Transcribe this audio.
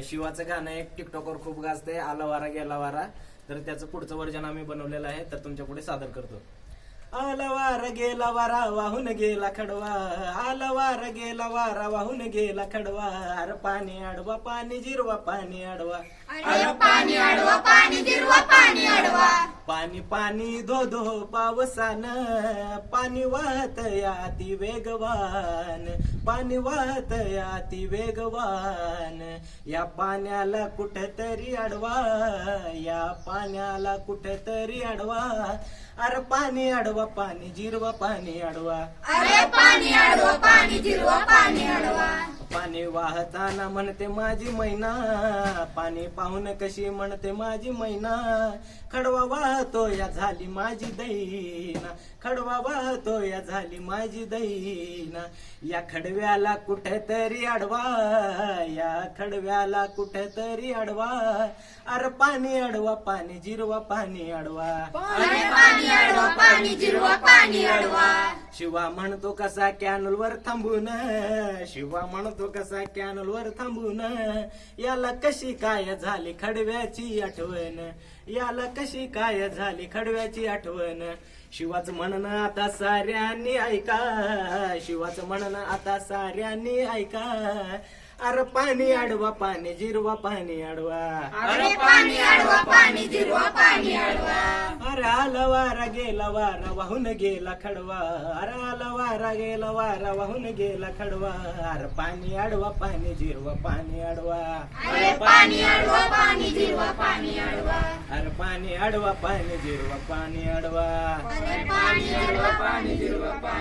शिवाचं गाणं एक टिकटॉकवर खूप गाजतंय, आला वारा गेला वारा. तर त्याचं पुढचं वर्जन आम्ही बनवलेलं आहे, तर तुमच्या पुढे सादर करतो. आला वारा गेला वारा वाहून गेला खडवा, आला वारा गेला वारा वाहून गेला खडवा. अरे पाणी अडवा पाणी जिरवा पाणी अडवा, अरे पाणी अडवा पाणी जिरवा पाणी अडवा. पाणी पाणी धो धो पावसान, पाणी वाहत याती वेगवान, पाणी वाहत याती वेगवान. या पाण्याला कुठेतरी अडवा, या पाण्याला कुठेतरी अडवा. अरे पाणी अडवा पाणी जिरवा पाणी अडवा, अरे पाणी अडवा पाणी जिरवा पाणी अडवा. पाणी वाहताना म्हणते माझी मैना, पाणी पाहून कशी म्हणते माझी मैना. खडवा वाहतो या झाली माझी दैना, खडवा वाहतो या झाली माझी दैना. या खडव्याला कुठेतरी अडवा, या खडव्याला कुठेतरी अडवा. अरे पाणी अडवा पाणी जिरवा पाणी अडवा, अरे पाणी अडवा पाणी जिरवा पाणी अडवा. शिवा म्हणतो कसा कॅनल वर थांबून, शिवा म्हणतो कसा कॅनल वर थांबून. याला कशी काय झाली खडव्याची आठवण, याला कशी काय झाली खडव्याची आठवण. शिवाचं म्हणणं आता साऱ्यांनी ऐका, शिवाचं म्हणणं आता साऱ्यांनी ऐका. अरे पाणी अडवा पाणी जिरवा पाणी अडवा, अरे पाणी अडवा पाणी जिरवा पाणी अडवा. अरे आला वारा गेला वारा वाहून गेला खडवा, अरे आला वारा गेला वारा वाहून गेला खडवा. अरे पाणी अडवा पाणी जिरवा पाणी अडवा, अरे पाणी अडवा पाणी जिरवा पाणी अडवा. अरे पाणी अडवा पाणी जिरवा पाणी अडवा. अरे पाणी अडवा पाणी जिरवा पाणी